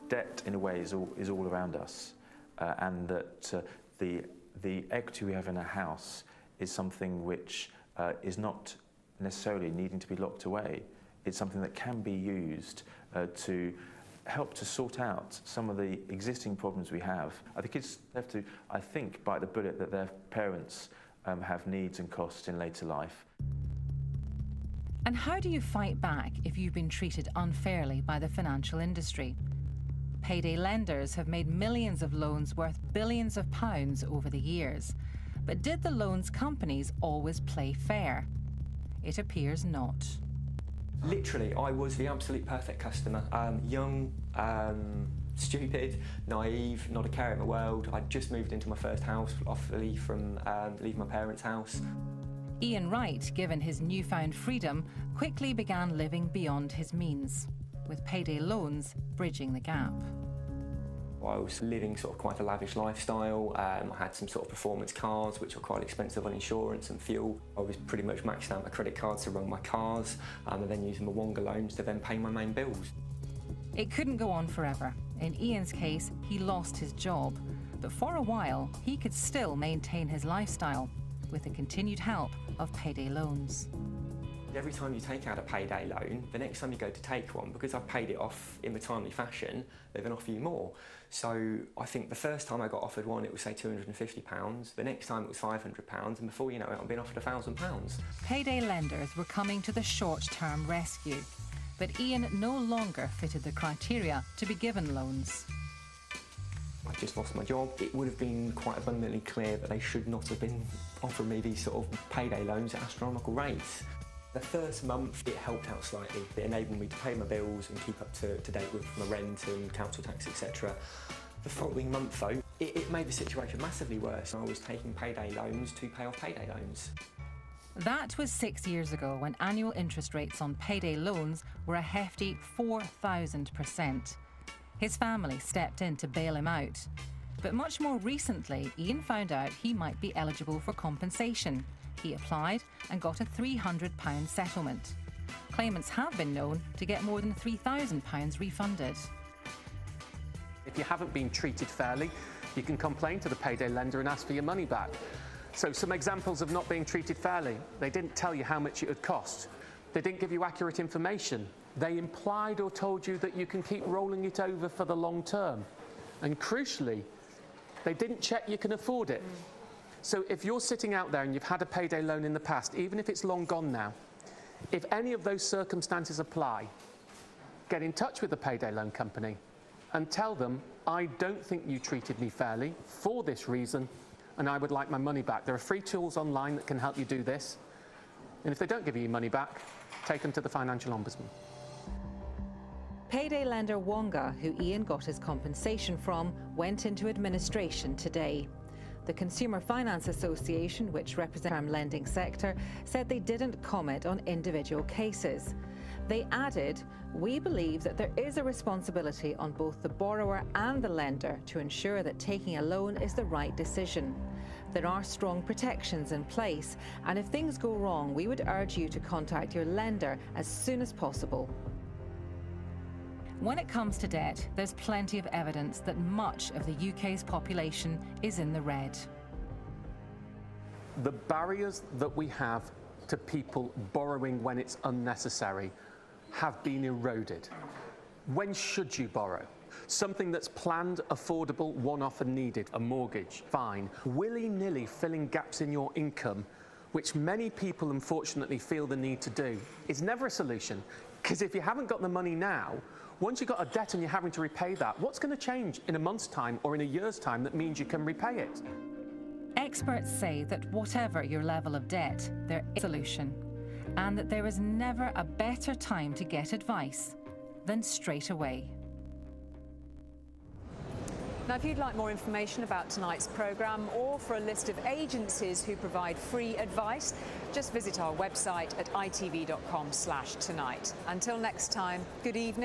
debt in a way is all around us, and that the equity we have in a house is something which is not necessarily needing to be locked away. It's something that can be used to help to sort out some of the existing problems we have. I think kids have to, bite the bullet that their parents have needs and costs in later life. And how do you fight back if you've been treated unfairly by the financial industry? Payday lenders have made millions of loans worth billions of pounds over the years. But did the loans companies always play fair? It appears not. Literally, I was the absolute perfect customer. Young, stupid, naive, not a care in the world. I'd just moved into my first house off leave from leaving my parents' house. Ian Wright, given his newfound freedom, quickly began living beyond his means, with payday loans bridging the gap. I was living sort of quite a lavish lifestyle. I had some sort of performance cars which were quite expensive on insurance and fuel. I was pretty much maxing out my credit cards to run my cars, and then using my Wonga loans to then pay my main bills. It couldn't go on forever. In Ian's case, he lost his job, but for a while he could still maintain his lifestyle with the continued help of payday loans. Every time you take out a payday loan, the next time you go to take one, because I've paid it off in a timely fashion, they're going to offer you more. So I think the first time I got offered one, it was say £250. The next time it was £500, and before you know it, I'm being offered £1,000. Payday lenders were coming to the short-term rescue, but Ian no longer fitted the criteria to be given loans. I just lost my job. It would have been quite abundantly clear that they should not have been offering me these sort of payday loans at astronomical rates. The first month, it helped out slightly. It enabled me to pay my bills and keep up to date with my rent and council tax, etc. The following month, though, it made the situation massively worse. I was taking payday loans to pay off payday loans. That was 6 years ago, when annual interest rates on payday loans were a hefty 4,000%. His family stepped in to bail him out. But much more recently, Ian found out he might be eligible for compensation. He applied and got a £300 settlement. Claimants have been known to get more than £3,000 refunded. If you haven't been treated fairly, you can complain to the payday lender and ask for your money back. So some examples of not being treated fairly: they didn't tell you how much it would cost. They didn't give you accurate information. They implied or told you that you can keep rolling it over for the long term. And crucially, they didn't check you can afford it. So if you're sitting out there and you've had a payday loan in the past, even if it's long gone now, if any of those circumstances apply, get in touch with the payday loan company and tell them, I don't think you treated me fairly for this reason, and I would like my money back. There are free tools online that can help you do this. And if they don't give you your money back, take them to the Financial Ombudsman. Payday lender Wonga, who Ian got his compensation from, went into administration today. The Consumer Finance Association, which represents the farm lending sector, said they didn't comment on individual cases. They added, "We believe that there is a responsibility on both the borrower and the lender to ensure that taking a loan is the right decision. There are strong protections in place, and if things go wrong, we would urge you to contact your lender as soon as possible." When it comes to debt, there's plenty of evidence that much of the UK's population is in the red. The barriers that we have to people borrowing when it's unnecessary have been eroded. When should you borrow? Something that's planned, affordable, one-off and needed. A mortgage, fine. Willy-nilly filling gaps in your income, which many people unfortunately feel the need to do, is never a solution. Because if you haven't got the money now, once you've got a debt and you're having to repay that, what's going to change in a month's time or in a year's time that means you can repay it? Experts say that whatever your level of debt, there is a solution, and that there is never a better time to get advice than straight away. Now, if you'd like more information about tonight's programme or for a list of agencies who provide free advice, just visit our website at itv.com/tonight. Until next time, good evening.